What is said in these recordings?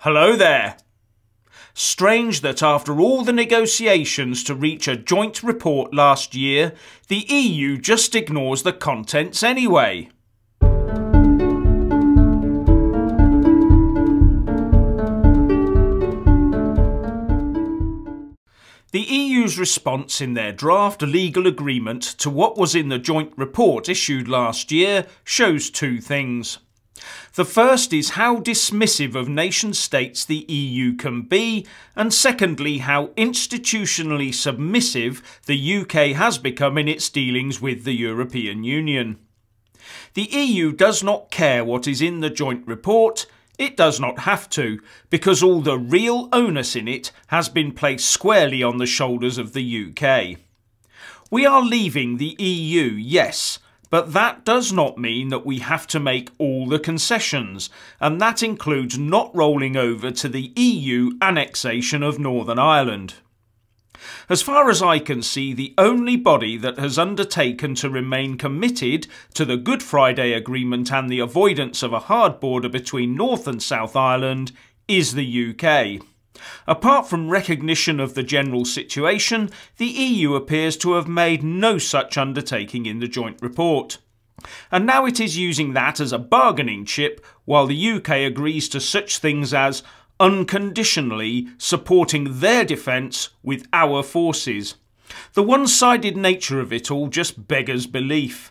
Hello there. Strange that after all the negotiations to reach a joint report last year, the EU just ignores the contents anyway. The EU's response in their draft legal agreement to what was in the joint report issued last year shows two things. The first is how dismissive of nation states the EU can be, and secondly how institutionally submissive the UK has become in its dealings with the European Union. The EU does not care what is in the joint report. It does not have to, because all the real onus in it has been placed squarely on the shoulders of the UK. We are leaving the EU, yes, but that does not mean that we have to make all the concessions, and that includes not rolling over to the EU annexation of Northern Ireland. As far as I can see, the only body that has undertaken to remain committed to the Good Friday Agreement and the avoidance of a hard border between North and South Ireland is the UK. Apart from recognition of the general situation, the EU appears to have made no such undertaking in the joint report. And now it is using that as a bargaining chip while the UK agrees to such things as unconditionally supporting their defence with our forces. The one-sided nature of it all just beggars belief.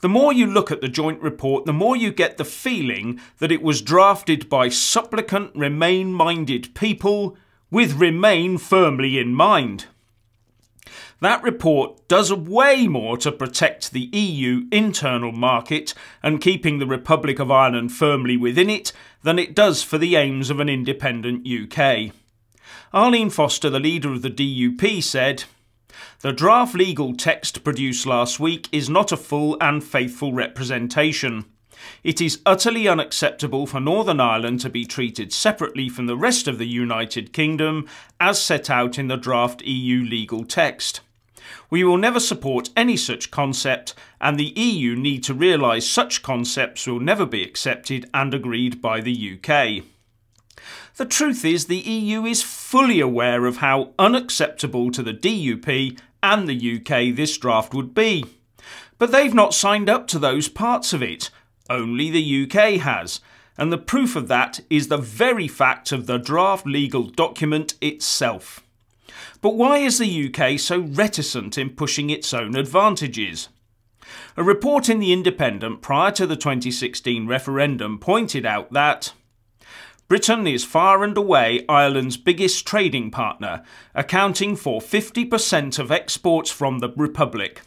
The more you look at the joint report, the more you get the feeling that it was drafted by supplicant Remain-minded people with Remain firmly in mind. That report does way more to protect the EU internal market and keeping the Republic of Ireland firmly within it than it does for the aims of an independent UK. Arlene Foster, the leader of the DUP, said, "The draft legal text produced last week is not a full and faithful representation. It is utterly unacceptable for Northern Ireland to be treated separately from the rest of the United Kingdom as set out in the draft EU legal text. We will never support any such concept, and the EU need to realise such concepts will never be accepted and agreed by the UK." The truth is the EU is fully aware of how unacceptable to the DUP and the UK this draft would be. But they've not signed up to those parts of it. Only the UK has. And the proof of that is the very fact of the draft legal document itself. But why is the UK so reticent in pushing its own advantages? A report in The Independent prior to the 2016 referendum pointed out that Britain is far and away Ireland's biggest trading partner, accounting for 50% of exports from the Republic.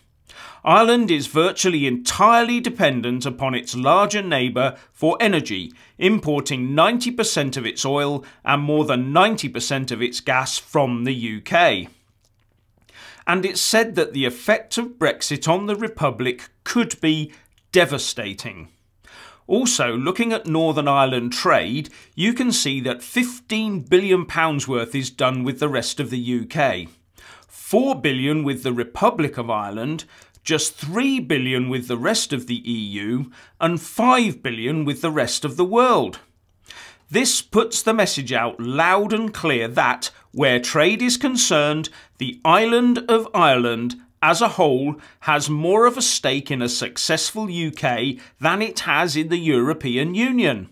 Ireland is virtually entirely dependent upon its larger neighbour for energy, importing 90% of its oil and more than 90% of its gas from the UK. And it's said that the effect of Brexit on the Republic could be devastating. Also, looking at Northern Ireland trade, you can see that £15 billion worth is done with the rest of the UK, £4 billion with the Republic of Ireland, just £3 billion with the rest of the EU, and £5 billion with the rest of the world. This puts the message out loud and clear that, where trade is concerned, the island of Ireland as a whole has more of a stake in a successful UK than it has in the European Union.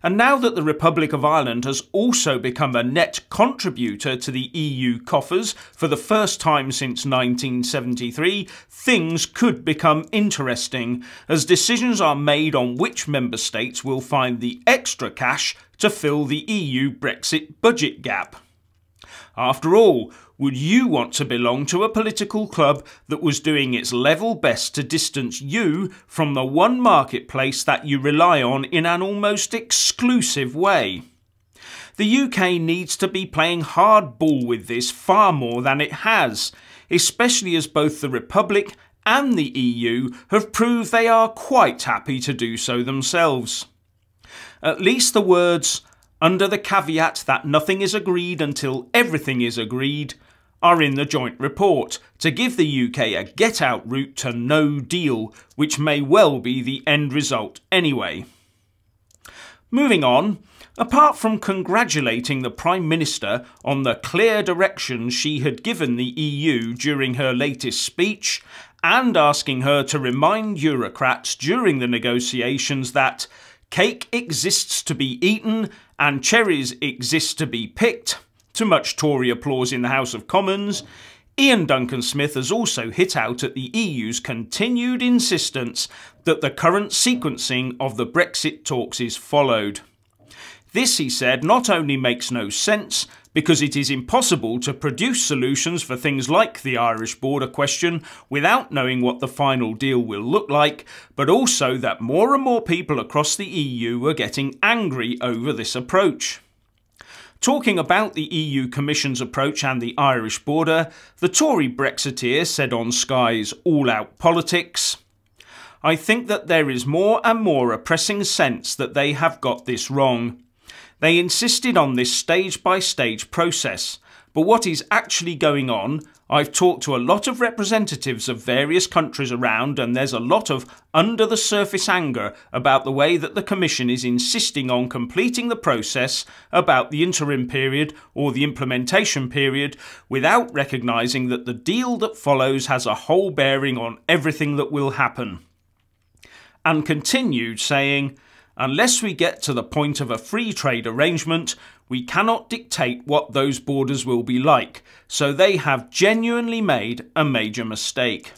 And now that the Republic of Ireland has also become a net contributor to the EU coffers for the first time since 1973, things could become interesting as decisions are made on which member states will find the extra cash to fill the EU Brexit budget gap. After all, would you want to belong to a political club that was doing its level best to distance you from the one marketplace that you rely on in an almost exclusive way? The UK needs to be playing hardball with this far more than it has, especially as both the Republic and the EU have proved they are quite happy to do so themselves. At least the words, "under the caveat that nothing is agreed until everything is agreed," are in the joint report to give the UK a get-out route to no deal, which may well be the end result anyway. Moving on, Apart from congratulating the Prime Minister on the clear direction she had given the EU during her latest speech, and asking her to remind Eurocrats during the negotiations that cake exists to be eaten and cherries exist to be picked, to much Tory applause in the House of Commons, Ian Duncan-Smith has also hit out at the EU's continued insistence that the current sequencing of the Brexit talks is followed. This, he said, not only makes no sense, because it is impossible to produce solutions for things like the Irish border question without knowing what the final deal will look like, but also that more and more people across the EU are getting angry over this approach. Talking about the EU Commission's approach and the Irish border, the Tory Brexiteer said on Sky's All Out Politics, "I think that there is more and more a pressing sense that they have got this wrong. They insisted on this stage-by-stage process, but what is actually going on, I've talked to a lot of representatives of various countries around, and there's a lot of under-the-surface anger about the way that the Commission is insisting on completing the process about the interim period or the implementation period without recognising that the deal that follows has a whole bearing on everything that will happen." And continued saying, "Unless we get to the point of a free trade arrangement, we cannot dictate what those borders will be like, so they have genuinely made a major mistake."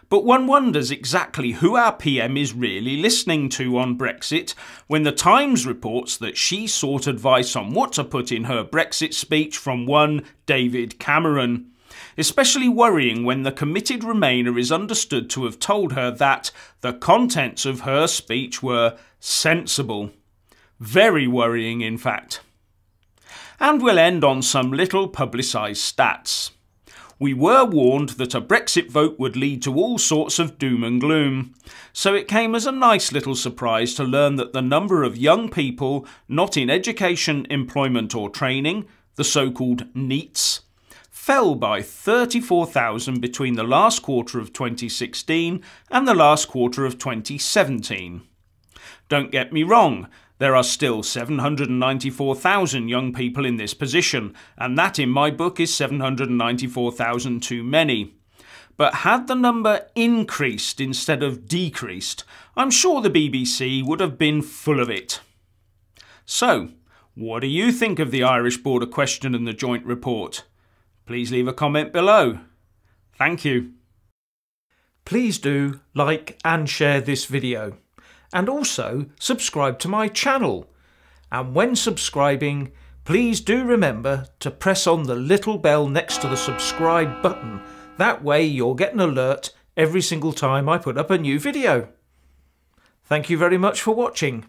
But one wonders exactly who our PM is really listening to on Brexit when the Times reports that she sought advice on what to put in her Brexit speech from one David Cameron. Especially worrying when the committed Remainer is understood to have told her that the contents of her speech were sensible. Very worrying, in fact. And we'll end on some little publicised stats. We were warned that a Brexit vote would lead to all sorts of doom and gloom, so it came as a nice little surprise to learn that the number of young people not in education, employment or training, the so-called NEETs, fell by 34,000 between the last quarter of 2016 and the last quarter of 2017. Don't get me wrong, there are still 794,000 young people in this position, and that in my book is 794,000 too many. But had the number increased instead of decreased, I'm sure the BBC would have been full of it. So, what do you think of the Irish border question and the joint report? Please leave a comment below. Thank you. Please do like and share this video, and also subscribe to my channel. And when subscribing, please do remember to press on the little bell next to the subscribe button. That way you'll get an alert every single time I put up a new video. Thank you very much for watching.